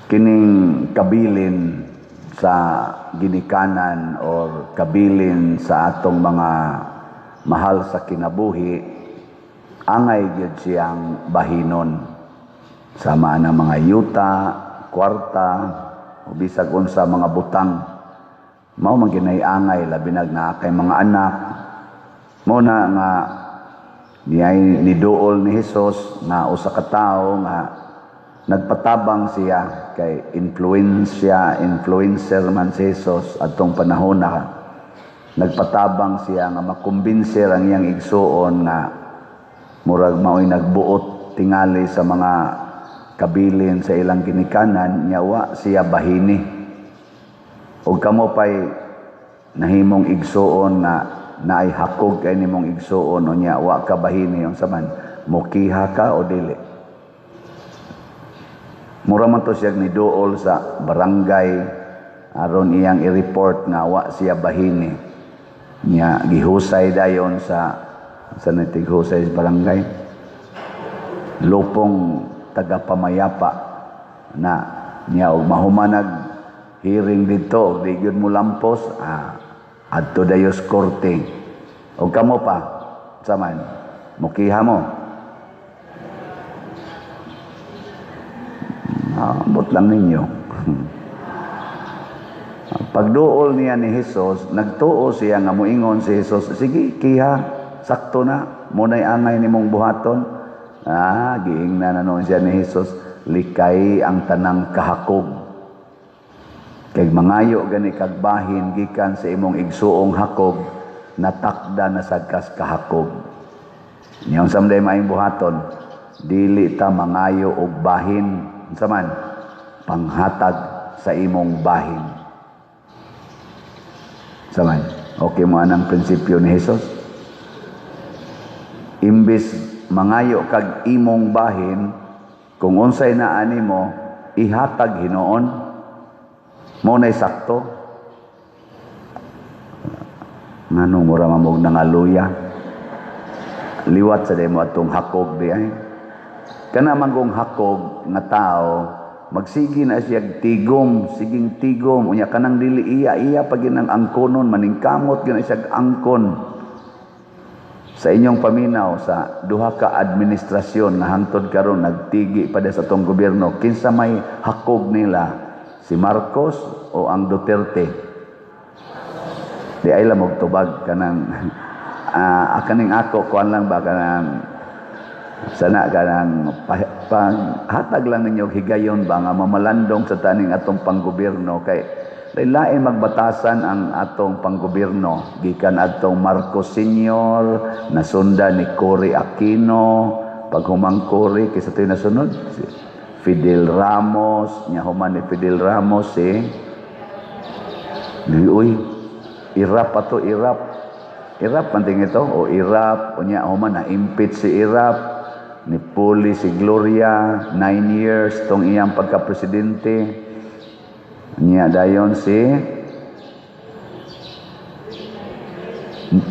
kining kabilin sa ginikanan or kabilin sa atong mga mahal sa kinabuhi, angay gyud siyang bahinon sama ng mga yuta, kwarta, o bisag unsa mga butang. Mao man ginay-angay labi na kay mga anak. Mao na nga niduol ni Hesus nga usa ka tawo nga nagpatabang siya kay influencer man si Hesus atong panahon na nagpatabang siya nga makumbinser ang iyang igsuon nga murag mao'y nagbuot tingali sa mga kabilin sa ilang ginikanan, nyawa siya bahini. Ug kamo pay nahimong igsuon na naay hakog kay nimong igsuon o nyawa ka bahini yung saman mukiha ka o dili. Mura man to siya niduol sa barangay aron iyang i-report nga wa siya bahini. Nya gihusay dayon sa natighusay sa barangay. Lupong tagapamayapa na niya og mahumanag hearing dito di gyud mo lampos adto dayos korte og kamo pa saman mukiha mo ambot lang ninyo. Pagduol niya ni Hesus nagtuo siya nga moingon si Hesus, sige kiha sakto na munay angay nimong buhaton. Giingnan na noon siya ni Hesus, likay ang tanang kahakog. Kay mangayo gani kag bahin gikan sa imong igsuong hakog, natakda na sagkas kahakog. Niyang samday maayong buhaton, dili ta mangayo og bahin, saman panghatag sa imong bahin. Saman, okay mo anang prinsipyo ni Hesus? Imbis mangayo kag imong bahin kung unsay naa nimo ihatag Hinoon mo nay sakto nganong mura mamog nangaluya liwat sa demo atong hakog di ay kana manggong hakog nga tao magsigi na siya tigom siging tigom unya kanang dili iya pag ginang angkonon maningkamot gina siya angkon sa inyong paminaw sa duha ka administrasyon na hangtod karon nagtigi pada sa tong gobyerno kinsa may hakog nila si Marcos o ang Duterte di ay lamog tubag kanang akaning ako kuan lang ba kanang sana kanang hatag lang ninyo higayon ba nga mamalandong sa taning atong panggobyerno kay lain magbatasan ang atong panggobyerno gikan atong Marcos Sr. nasunda ni Cory Aquino paghumang Cory kaysa ito'y nasunod si Fidel Ramos nya human ni Fidel Ramos irap ato irap panting ito o irap unya human na impeach si irap ni Puli si Gloria 9 years tong iyang pagka-presidente. Niya dayon si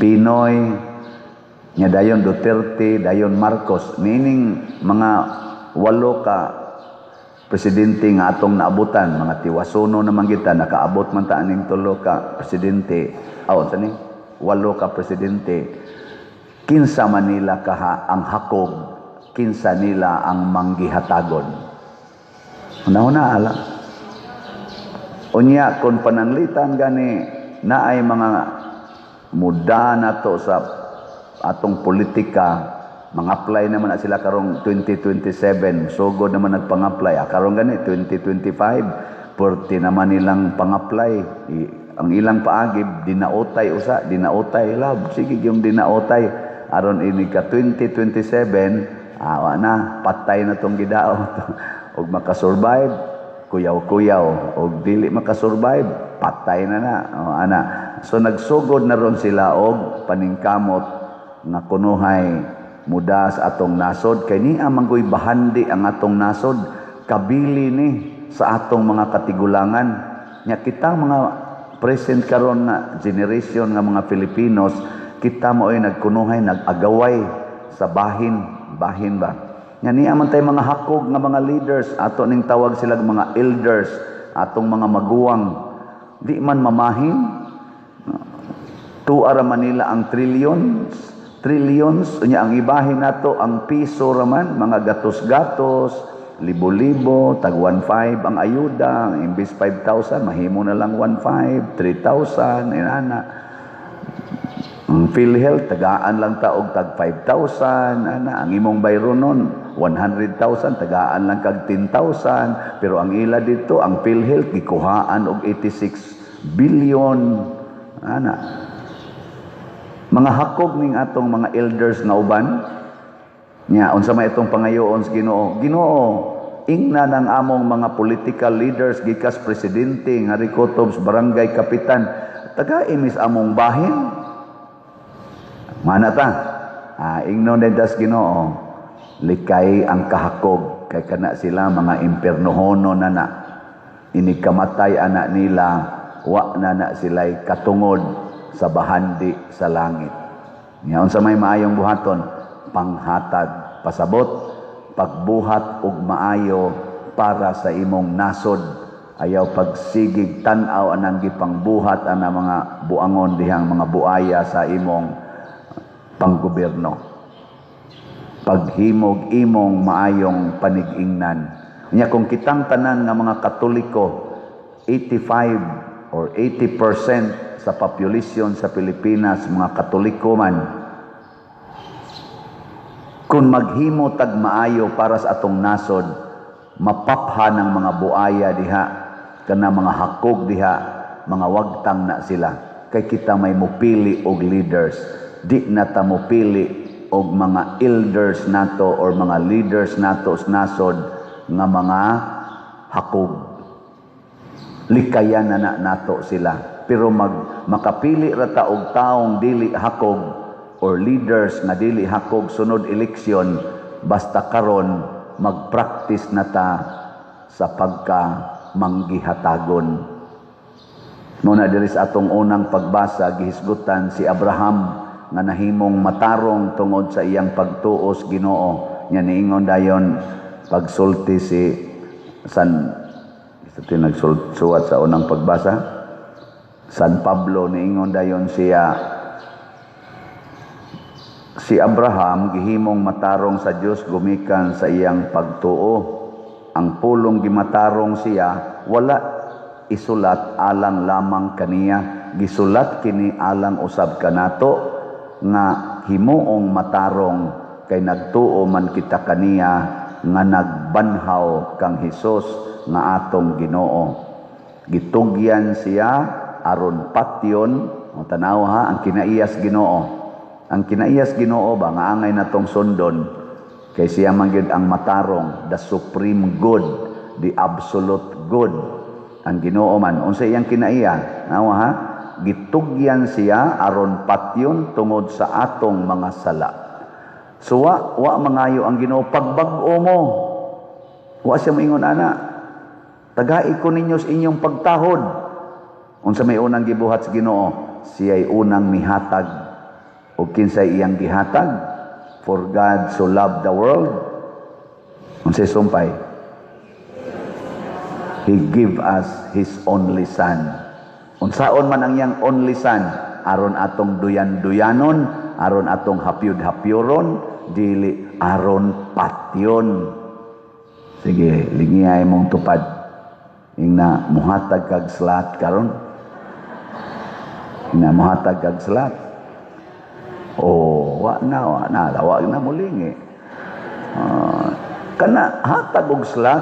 Pinoy, niya dayon Duterte, dayon Marcos. Meaning mga 8 ka presidente nga atong naabutan, mga tiwasuno naman kita nakaabot man ta aning 3 ka presidente. Sani 8 ka presidente. Kinsa man nila ang hakog, kinsa nila ang manggihatagon. Una-una ala. Unya kung pananglitan gani naay mga muda na to sa atong politika, mang-apply naman na sila karong 2027, sugod naman nagpang-apply. Karong gani 2025, 40 naman nilang pang-apply. Ang ilang paagib dinaotay dinaotay lab. Sige yung dinaotay aron ini ka 2027, na patay na tong gidao og makasurvive. Kuyaw-kuyaw o dili makasurvive patay na ana so nagsugod na ron sila og paningkamot nga kunuhay muda sa atong nasod kay ni amanggoy bahandi ang atong nasod kabili ni sa atong mga katigulangan nya kita mga present karon na generation nga mga Filipinos kita mo ay nagkunuhay nagagaway sa bahin ba Nga niya man tay mga hakog nga mga leaders, ato ning tawag sila mga elders, atong mga maguwang. Di man mamahin. Tuara Manila ang trillions, unya ang ibahin nato ang piso raman, mga gatos-gatos, libo-libo, tag 1.5 ang ayuda, ang imbis 5,000, mahimo na lang 1.5, 3,000, inana. Ang PhilHealth, tagaan lang taog tag 5,000, ana. Ang imong bayro nun, 100,000, tagaan lang kag 10,000. Pero ang ila dito, ang PhilHealth, gikuhaan og 86 billion, ana. Mga hakog ning atong mga elders nga uban, nya unsa may itong pangayoon sa Ginoo. Ginoo, ingna ng among mga political leaders gikas presidente nga rikotob barangay kapitan, taga-imis among bahin. Mana ta? Ingnon das Ginoo, likay ang kahakog kay kana sila mga impernohono na. Inikamatay anak nila, wa na sila'y katungod sa bahandi sa langit. Ngayon sa may maayong buhaton, panghatag, pasabot, pagbuhat og maayo para sa imong nasod. Ayaw pagsigig tan-aw anang gipangbuhat ana mga buangon dihang mga buaya sa imong panggobyerno. Paghimog imong maayong panig-ingnan. Nya kung kitang tanan nga mga Katoliko, 85 or 80% sa population sa Pilipinas, mga Katoliko man, kung maghimo tag maayo para sa atong nasod, mapapha ng mga buaya diha, kana mga hakog diha, mga wagtang na sila. Kay kita may mupili og leaders, di na ta mupili og mga elders nato or mga leaders nato sa nasod nga mga hakog. Likayan na nato sila. Pero makapili ra ta og taong dili hakog or leaders nga dili hakog sunod eleksyon, basta karon mag-practice na ta sa pagka manggihatagon. Muna diri sa atong unang pagbasa, gihisgutan si Abraham nga nahimong matarong tungod sa iyang pagtuos Ginoo. Nya niingon dayon pagsulti si nagsuwat sa unang pagbasa, San Pablo, niingon dayon siya, si Abraham gihimong matarong sa Dios gumikan sa iyang pagtuo. Ang pulong gimatarong siya, wala isulat alang lamang kaniya, gisulat kini alang usab kanato nga himuong matarong kay nagtuo man kita kaniya nga nagbanhaw kang Hesus nga atong Ginoo. Gitugyan siya aron patyon, tanaw ha, ang kinaiyas Ginoo. Ang kinaiyas Ginoo ba nga angay natong sundon, kay siya man gyud ang matarong, the supreme good, the absolute good. Ang Ginoo man unsa iyang kinaiya? Nawa ha, gitugyan siya aron patyon tungod sa atong mga sala. So wa mangayo ang Ginoo pagbag-o mo. Wa siya moingon ana, tagai ko ninyo sa inyong pagtahod. Unsa may unang gibuhat sa Ginoo? Siya'y unang mihatag. O kinsay iyang gihatag? For God so loved the world. Unsay sumpay? He give us His only Son. Unsaon man ang iyang only Son? Aron atong duyan-duyanon, aron atong hapyod-hapyoron, dili aron patyon. Sige, lingiyay mong tupad. Ingna muhatag kag slat karon. Na muhatag kag slat. Wa na lawag na muling kana hatag og slat,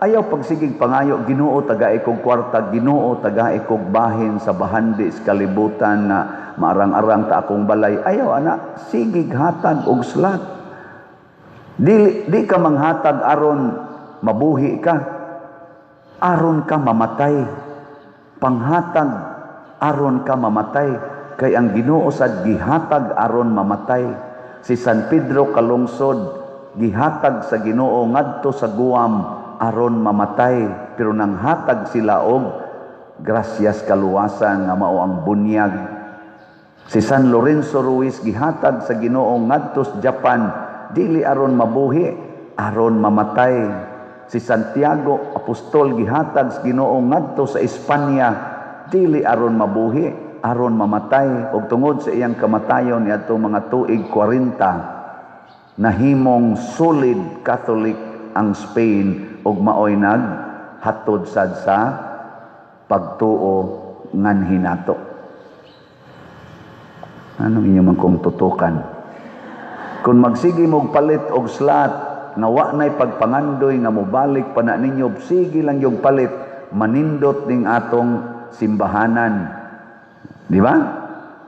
ayaw pagsigig pangayo, Ginoo taga ikog kwarta, Ginoo taga ikog bahin sa bahandi sa kalibutan na maarang-arang ta akong balay. Ayaw ana, sigig hatag og slat. Di ka manghatag aron mabuhi ka, aron ka mamatay. Panghatag aron ka mamatay, kay ang Ginoo sad gihatag aron mamatay. Si San Pedro kalungsod, gihatag sa Ginoo ngadto sa Guam aron mamatay, pero nang hatag sila og grasyas kaluwasan nga mao ang bunyag. Si San Lorenzo Ruiz gihatag sa Ginoo ngadto sa Japan, dili aron mabuhi, aron mamatay. Si Santiago apostol gihatag sa Ginoo ngadto sa Espanya dili aron mabuhi, aron mamatay, ug tungod sa iyang kamatayon niadtong mga tuig 40 nahimong solid Catholic ang Spain ug maoy naghatod sad sa pagtuo ngan hinato. Anong inyo man kong tutukan? Kung magsige mog palit og slot nga wa nay pagpangandoy nga mobalik pa na ninyo, sige lang yung palit, manindot ning atong simbahanan. Di ba?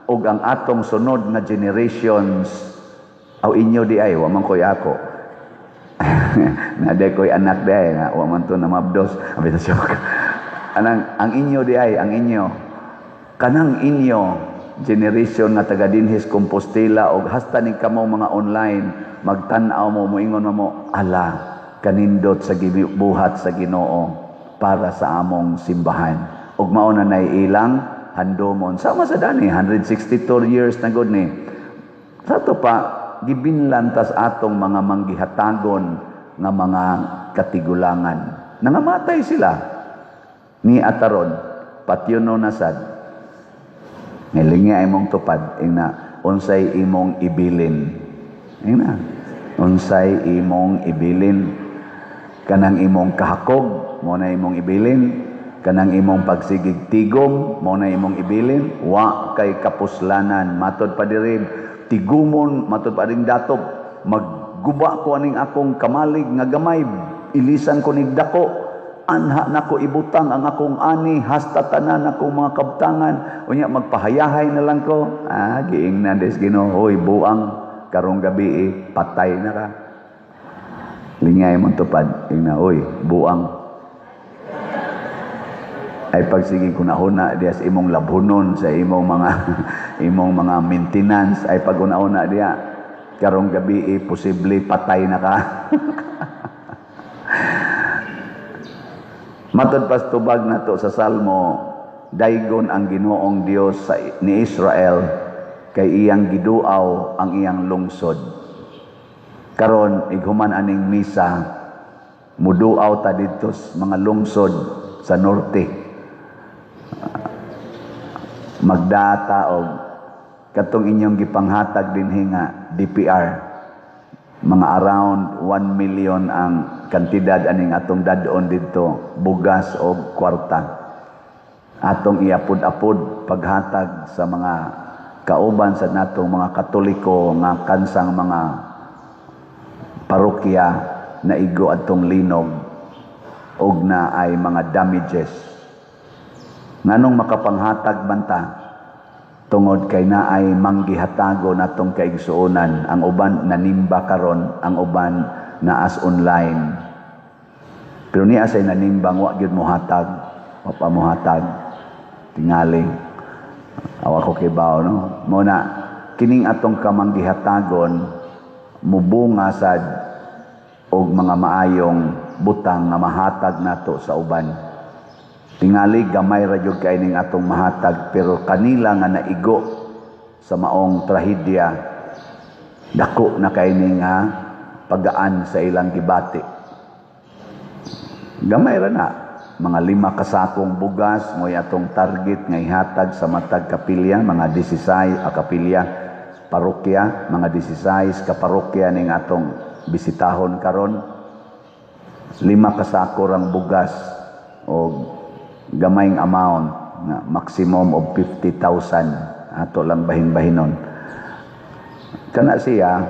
Og ang atong sunod na generations, aw inyo di ay, wa man koy ako. Naday ko'y anak di ay, nga, wa man to na mabdos. Ang inyo di ay, ang inyo. Kanang inyo, generation nga taga dinhis Compostela, o hasta ni kamo mga online, magtanaw mo, moingon mo, ala, kanindot sa buhat sa Ginoo para sa among simbahan. Og mauna na ilang handomon. Sama sa dani, 162 years na gud ni. Sa to pa, gibinlantas atong mga manggihatagon nga mga katigulangan. Nangamatay sila. Ni ataron, patyono na sad. Ngalingi ay mong tupad, ina, unsay imong ibilin. Ina, unsay imong ibilin. Kanang imong kahakog, mo na imong ibilin. Kanang imong pagsigig tigom, mo na imong ibilin. Wa kay kapuslanan, matod pa diri, tigumon, matod pa ring datop, magguba ko aning akong kamalig nga gamay, ilisan ko nig dako, anha nako ibutang ang akong ani, hasta tanan akong mga kabtangan, unya magpahayahay na lang ko. Giingnan des Ginoo, hoy buang karong gabi patay na ka. Lingay mo tupad, ingna, hoy buang. Ay pagsige ko na huna diya sa imong labhunon, sa imong mga imong mga maintenance, ay pag una diya karong gabi posible patay na ka. Matod pas tubag nato sa Salmo, daygon ang Ginoong Dios ni Israel kay iyang giduaw ang iyang lungsod. Karon ighuman aning misa, muduaw ta dito sa mga lungsod sa norte. Magdata og katong inyong gipanghatag dinhi nga DPR, mga around 1 million ang kantidad aning atong dadon dito, bugas o kwarta. Atong iapod-apod paghatag sa mga kauban sa natong mga Katoliko nga kansang mga parokya na igo atong linog og na ay mga damages. Nganong makapanghatag banta? Tungod kay naay manggihatago natong kaigsuonan, ang uban nanimba karon, ang uban naas online. Pero niya say nanimbang wa gyud mohatag, wa pa mohatag tingali. Awa ko kay bao no. Muna kining atong kamanggihatagon mubunga sad og mga maayong butang nga mahatag nato sa uban. Tingali gamay ra jud kay ning atong mahatag, pero kanila nga naigo sa maong trahedya, dako na kay ning pagaan sa ilang gibati. Gamay ra na, mga 5 kasakong bugas mo atong target nga ihatag sa matag kapilya, mga 16 kapilya parokya, mga 16 ka parokya ning atong bisitahon karon. 5 kasako rang bugas o gamayng amount na maximum of 50,000 ato lang bahin-bahinon. Kana siya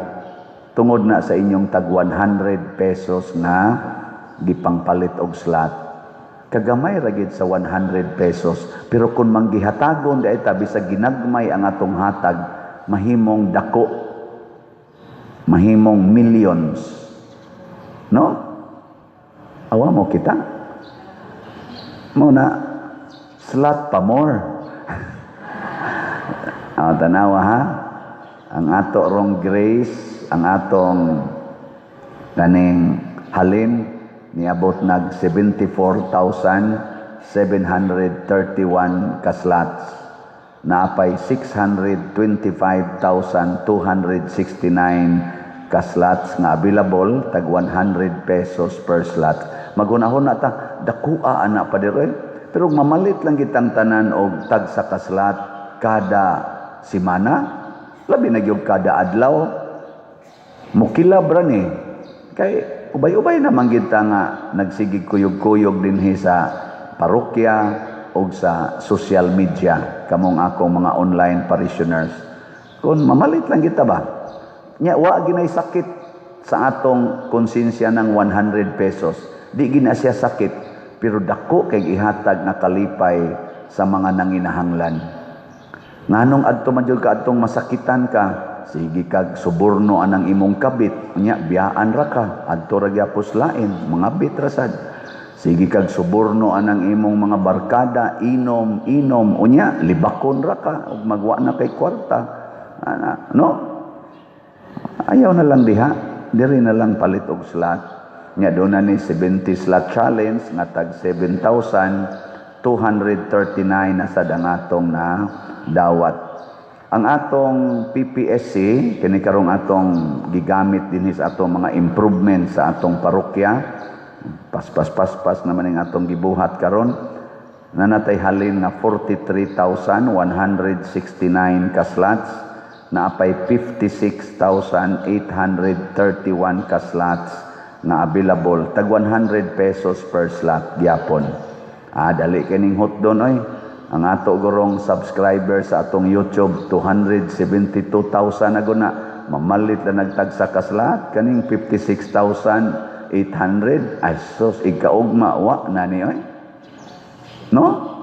tungod na sa inyong tag 100 pesos na gipangpalit og slot. Kagamay ra gid sa 100 pesos, pero kung manggihatagon di ta bisag ginagmay ang atong hatag, mahimong dako, mahimong millions. No? Awa mo kita. Muna, slot pa more. Tanawa ha, ang ato rong grace, ang atong kaning halin, niabot nag 74,731 ka slots. Naapay 625,269 ka slots nga available, tag 100 pesos per slot. Magunahon na ta, dakua ana pa diri. Pero mamalit lang kitang tanan og tag sa ka slot kada semana, labi na gyud kada adlaw. Mukilab ra ni. Kay ubay-ubay naman kita nga nagsigig kuyog-kuyog dinhi sa parokya o sa social media, kamong akong mga online parishioners. Kung mamalit lang kita ba? Nya, wa ginay sakit sa atong konsensya ng 100 pesos. Di gina siya sakit, pero dako kay ihatag na kalipay sa mga nanginahanglan. Nganong adto man jud ka atong masakitan ka, sige kag suborno anang imong kabit, nya biyaan ra ka, adto ra gyapos lain, mga bitrasad. Sige kag suborno anang imong mga barkada, inom, unya libakon ra ka ug magwa na kay kwarta. No? Ayaw na lang diha, diri na lang palit og slot. Nya do na ni 70 slot challenge nga tag 7,239 na sad ang atong na dawat. Ang atong PPSC kini karong atong gigamit dinhi sa atong mga improvement sa atong parokya. Pas naman ang atong gibuhat karon. Nanatay halin nga 43,169 ka slots, naapay 56,831 ka slots na available, tag 100 pesos per slot gyapon. Dali kining hotdon oy. Ang ato gurong subscriber sa atong YouTube 272,000 na guna. Mamalit na nagtagsa ka slot kaning 56,800. Ay sus, ikaugma wa na ni oy. No?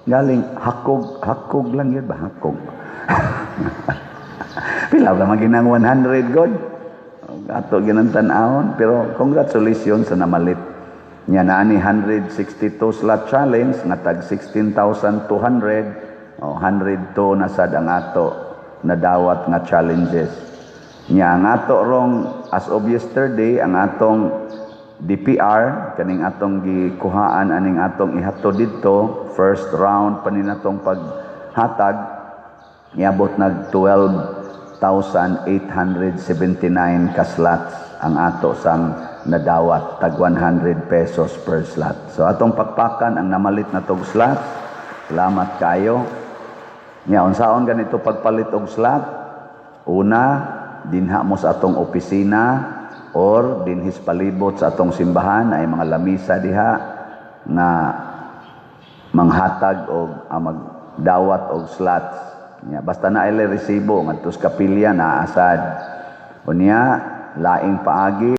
Galing hakog lang yun ba? Hakog. Pila ba maginang 100 god? Ato ginang tan-awon, pero congratulations sa namalit. Nya na ni 162 slot challenge nga tag 16,200 o 102 na sad ang ato na dawat nga challenges. Nya ang ato rong as of yesterday ang atong DPR kaning atong gikuhaan aning atong ihatod didto first round pa ni natong paghatag niabot nag 12,879 ka slots ang ato sang nadawat tag 100 pesos per slot. So atong pakpakan ang namalit na tog slot. Salamat kayo. Nya unsaon ganito pagpalit og slot? Una, dinha mo sa atong opisina or dinhis palibot sa atong simbahan ay mga lamisa diha na manghatag og magdawat og slots. Nya basta na ile resibo ngadto sa kapilya na asad. Unya laing paagi